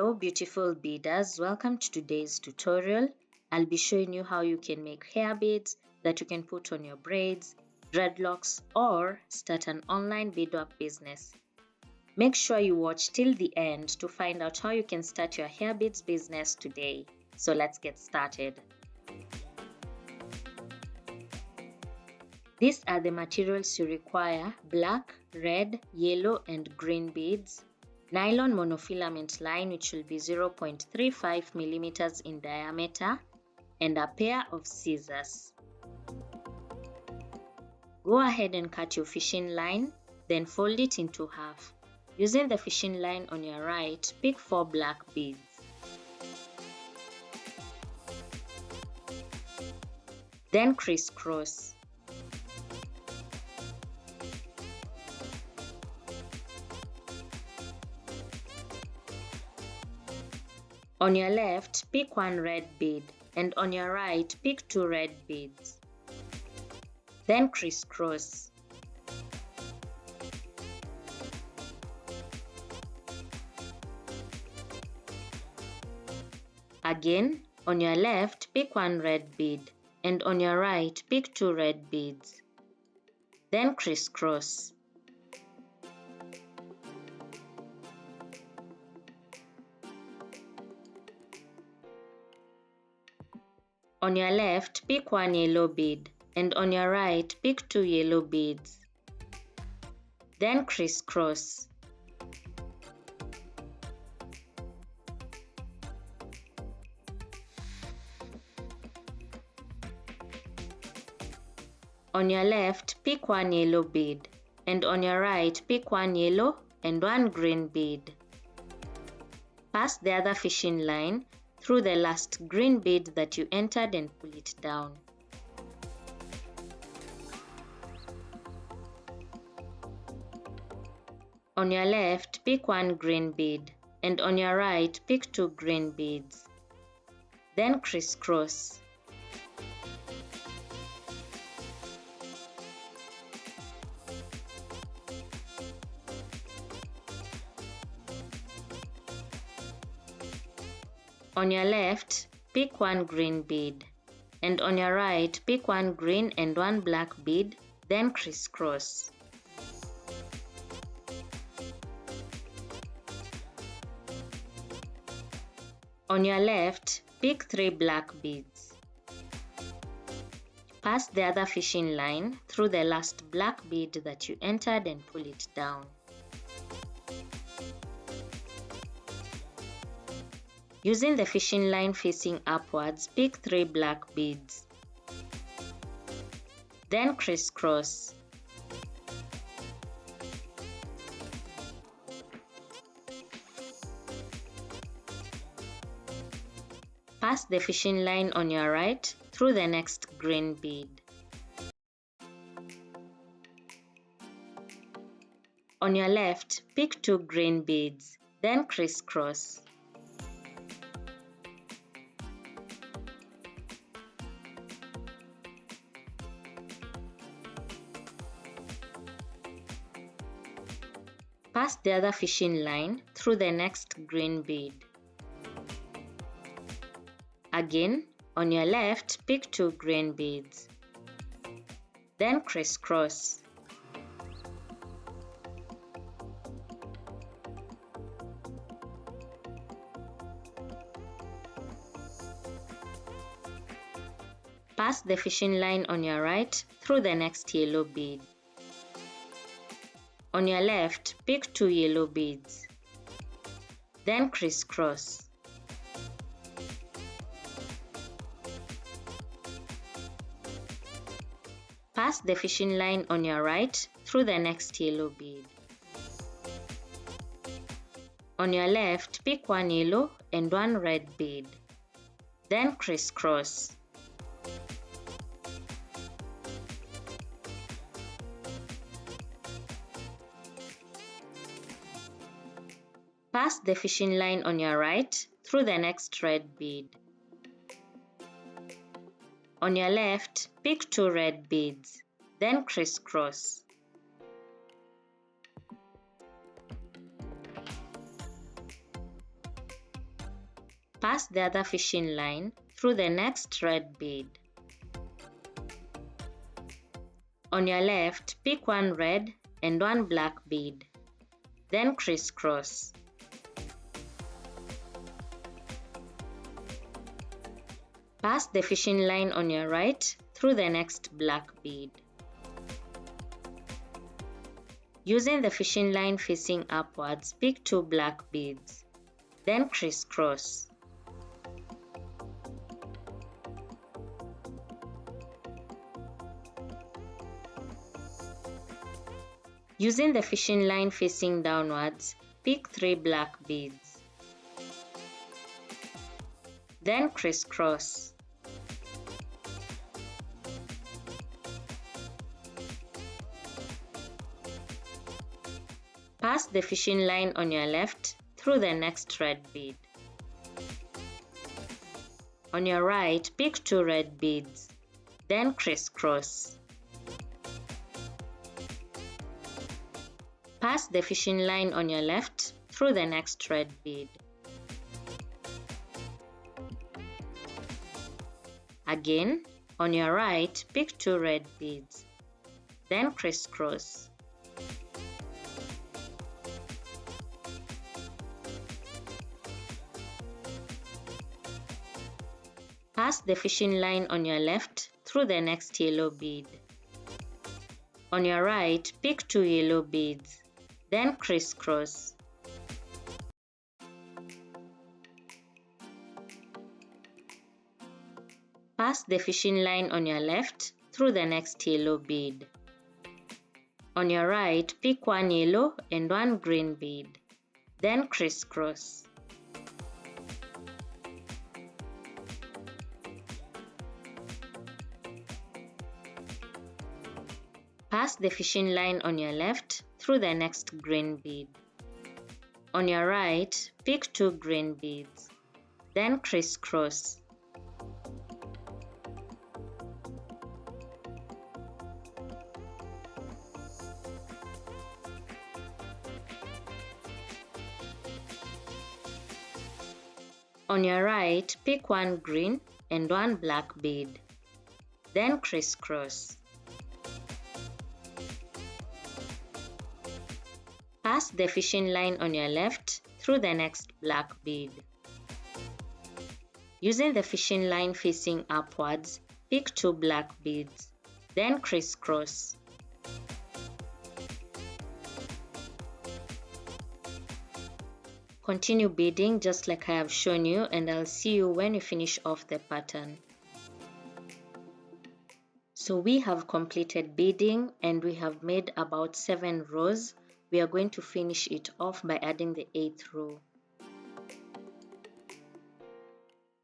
Hello beautiful beaders, welcome to today's tutorial. I'll be showing you how you can make hair beads that you can put on your braids, dreadlocks, or start an online beadwork business. Make sure you watch till the end to find out how you can start your hair beads business today. So let's get started. These are the materials you require: black, red, yellow, and green beads, nylon monofilament line which will be 0.35 millimeters in diameter, and a pair of scissors. Go ahead and cut your fishing line, then fold it into half. Using the fishing line on your right, pick 4 black beads. Then crisscross. On your left, pick 1 red bead, and on your right, pick 2 red beads. Then crisscross. Again, on your left, pick 1 red bead, and on your right, pick 2 red beads. Then crisscross. On your left, pick 1 yellow bead, and on your right, pick 2 yellow beads. Then crisscross. On your left, pick 1 yellow bead, and on your right, pick 1 yellow and 1 green bead. Pass the other fishing line through the last green bead that you entered and pull it down. On your left, pick 1 green bead, and on your right, pick 2 green beads. Then crisscross. On your left, pick 1 green bead, and on your right, pick 1 green and 1 black bead, then crisscross. On your left, pick 3 black beads. Pass the other fishing line through the last black bead that you entered and pull it down. Using the fishing line facing upwards, pick 3 black beads. Then crisscross. Pass the fishing line on your right through the next green bead. On your left, pick 2 green beads, then crisscross. Pass the other fishing line through the next green bead. Again, on your left, pick 2 green beads. Then crisscross. Pass the fishing line on your right through the next yellow bead. On your left, pick 2 yellow beads. Then crisscross. Pass the fishing line on your right through the next yellow bead. On your left, pick 1 yellow and 1 red bead. Then crisscross. Pass the fishing line on your right through the next red bead. On your left, pick 2 red beads, then crisscross. Pass the other fishing line through the next red bead. On your left, pick one red and one black bead, then crisscross. Pass the fishing line on your right through the next black bead. Using the fishing line facing upwards, pick two black beads, then crisscross. Using the fishing line facing downwards, pick three black beads, then crisscross. Pass the fishing line on your left through the next red bead. On your right, pick two red beads, then crisscross. Pass the fishing line on your left through the next red bead. Again, on your right, pick two red beads, then crisscross. Pass the fishing line on your left through the next yellow bead. On your right, pick two yellow beads, then crisscross. Pass the fishing line on your left through the next yellow bead. On your right, pick one yellow and one green bead, then crisscross. Pass the fishing line on your left through the next green bead. On your right, pick two green beads, then crisscross. On your right, pick one green and one black bead, then crisscross. Pass the fishing line on your left through the next black bead. Using the fishing line facing upwards, pick two black beads, then crisscross. Continue beading just like I have shown you, and I'll see you when you finish off the pattern. So we have completed beading and we have made about 7 rows. We are going to finish it off by adding the 8th row.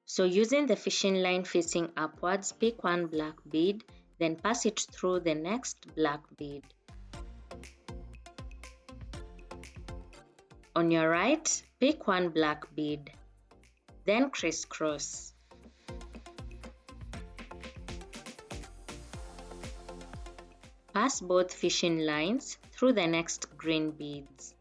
So using the fishing line facing upwards, pick one black bead, then pass it through the next black bead. On your right, pick one black bead, then crisscross. Pass both fishing lines through the next green beads.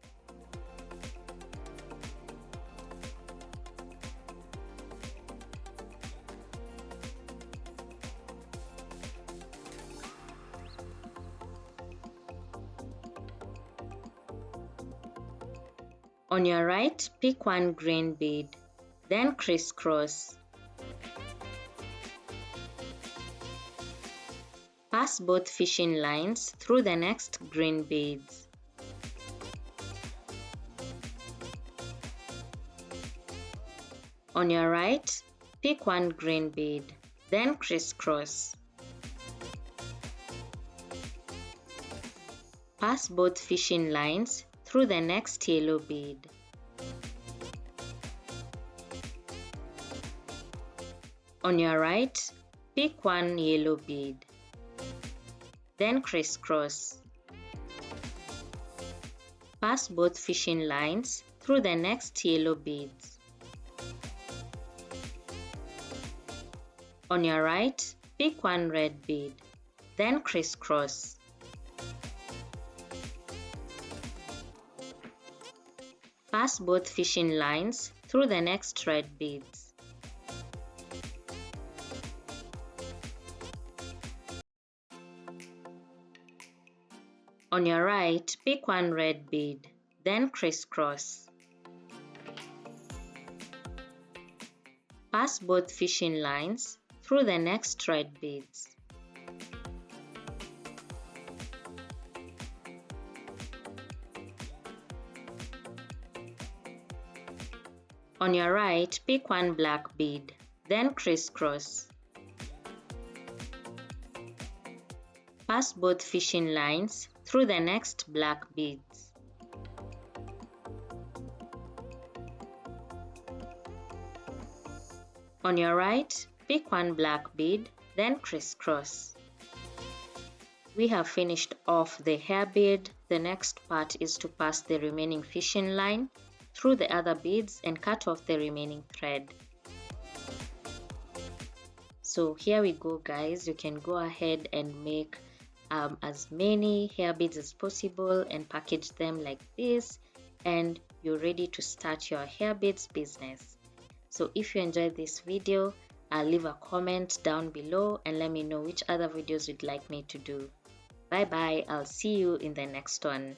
On your right, pick one green bead, then crisscross. Pass both fishing lines through the next green beads. On your right, pick one green bead, then crisscross. Pass both fishing lines through the next yellow bead. On your right, pick one yellow bead, then crisscross. Pass both fishing lines through the next yellow beads. On your right, pick one red bead, then crisscross. Pass both fishing lines through the next red beads. On your right, pick one red bead, then crisscross. Pass both fishing lines through the next red beads. On your right, pick one black bead, then crisscross. Pass both fishing lines through the next black beads. On your right, pick one black bead, then crisscross. We have finished off the hair bead. The next part is to pass the remaining fishing line through the other beads and cut off the remaining thread. So here we go, guys. You can go ahead and make as many hair beads as possible and package them like this, and you're ready to start your hair beads business. So if you enjoyed this video, leave a comment down below and let me know which other videos you'd like me to do. Bye bye, I'll see you in the next one.